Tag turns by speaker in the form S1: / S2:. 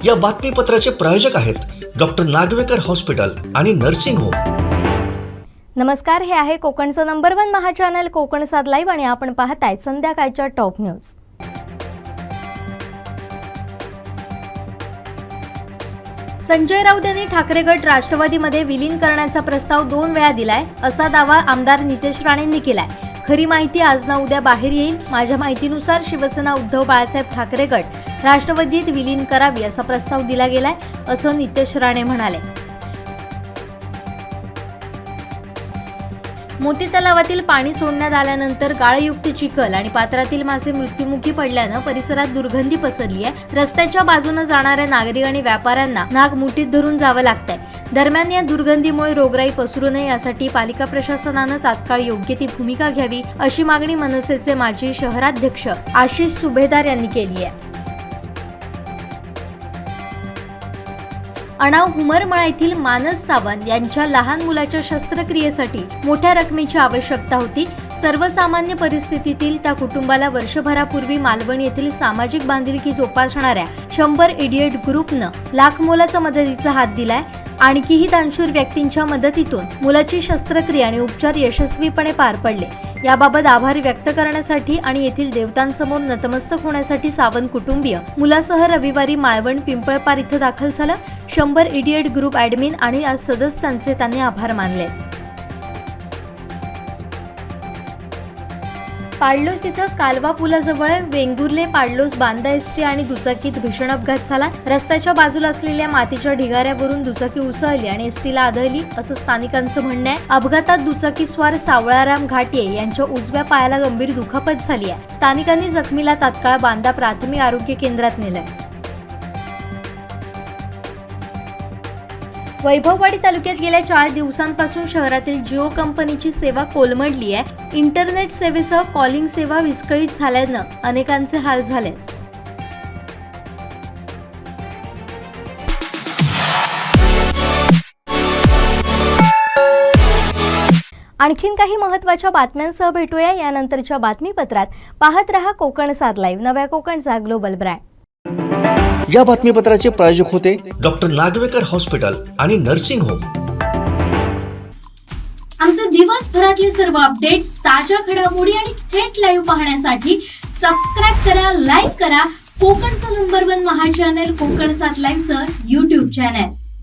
S1: या बातमीपत्राचे प्रायोजक आहेत डॉक्टर नागवेकर हॉस्पिटल आणि नर्सिंग होम।
S2: नमस्कार, हे आहे कोकणचं नंबर 1 महा चॅनल कोकण सात लाईव्ह आणि आपण पाहताय संध्याकाळच्या टॉप न्यूज। संजय राऊत यांनी ठाकरे गट राष्ट्रवादीमध्ये विलीन करण्याचा प्रस्ताव 2 वेळा दिलाय असा दावा आमदार नितेश राणेंनी केलाय। खरी माहिती आज ना उद्या बाहेर येईल। माझ्या माहितीनुसार शिवसेना उद्धव बाळासाहेब ठाकरे गट राष्ट्रवादीत विलीन करावी असा प्रस्ताव दिला गेलाय असं नितेश राणे म्हणाले। मोती तलावातील पाणी सोडण्यात आल्यानंतर गाळयुक्त चिखल आणि पात्रातील मासे मृत्युमुखी पडल्यानं परिसरात दुर्गंधी पसरली आहे। रस्त्याच्या बाजूने जाणाऱ्या नागरिक आणि व्यापाऱ्यांना नाक मुठीत धरून जावं लागतंय। दरम्यान या दुर्गंधीमुळे रोगराई पसरू नये यासाठी पालिका प्रशासनानं तात्काळ योग्य ती भूमिका घ्यावी अशी मागणी मनसेचे माजी शहराध्यक्ष आशिष सुभेदार यांनी केली आहे। अणाव हुमरमळा येथील मानस सावंत यांच्या लहान मुलाच्या शस्त्रक्रियेसाठी मोठ्या रकमेची आवश्यकता होती। सर्वसामान्य परिस्थितीतील त्या कुटुंबाला वर्षभरापूर्वी मालवण येथील सामाजिक बांधिलकी जोपासणाऱ्या 100 इडियट ग्रुपनं लाख मोलाचा मदतीचा हात दिलाय। आणखीही दानशूर व्यक्तींच्या मदतीतून मुलाची शस्त्रक्रिया आणि उपचार यशस्वीपणे पार पडले। याबाबत आभार व्यक्त करण्यासाठी आणि येथील देवतांसमोर नतमस्तक होण्यासाठी सावंत कुटुंबीय मुलासह रविवारी मालवण पिंपळपार इथं दाखल झालं। 100 इडियट ग्रुप ॲडमिन आणि सदस्यांचे त्यांनी आभार मानले। पाडलोस इथं कालवा पुलाजवळ वेंगुर्ले पाडलोस बांदा एसटी आणि दुचाकीत भीषण अपघात झाला। रस्त्याच्या बाजूला असलेल्या मातीच्या ढिगाऱ्यावरून दुचाकी उसळली आणि एसटीला आदळली असं स्थानिकांचं म्हणणं आहे। अपघातात दुचाकी स्वार सावळाराम घाटे यांच्या उजव्या पायाला गंभीर दुखापत झाली आहे। स्थानिकांनी जखमीला तात्काळ बांदा प्राथमिक आरोग्य केंद्रात नेलंय। वैभववाडी तालुक्यात गेल्या 4 दिवसांपासून शहरातील जिओ कंपनीची सेवा कोलमडली आहे। इंटरनेट सेवेसह कॉलिंग सेवा विस्कळीत झाल्यानं अनेकांचे हाल झाले। आणखीन काही महत्त्वाच्या बातम्यांसह भेटूया यानंतरच्या बातमीपत्रात। पाहत रहा कोकण सात लाईव्ह, नव्या कोकणचा ग्लोबल ब्रँड।
S1: या बातमीपत्राचे प्रायोजक होते डॉक्टर नागवेकर हॉस्पिटल आणि नर्सिंग होम।
S3: आमचे दिवसभरातले सर्व अपडेट्स, ताज्या घडामोडी आणि थेट लाईव्ह पाहण्यासाठी सबस्क्राइब करा, लाईक करा कोकणचं नंबर 1 महा चॅनल कोकण सात लाईव्हचं YouTube चॅनल।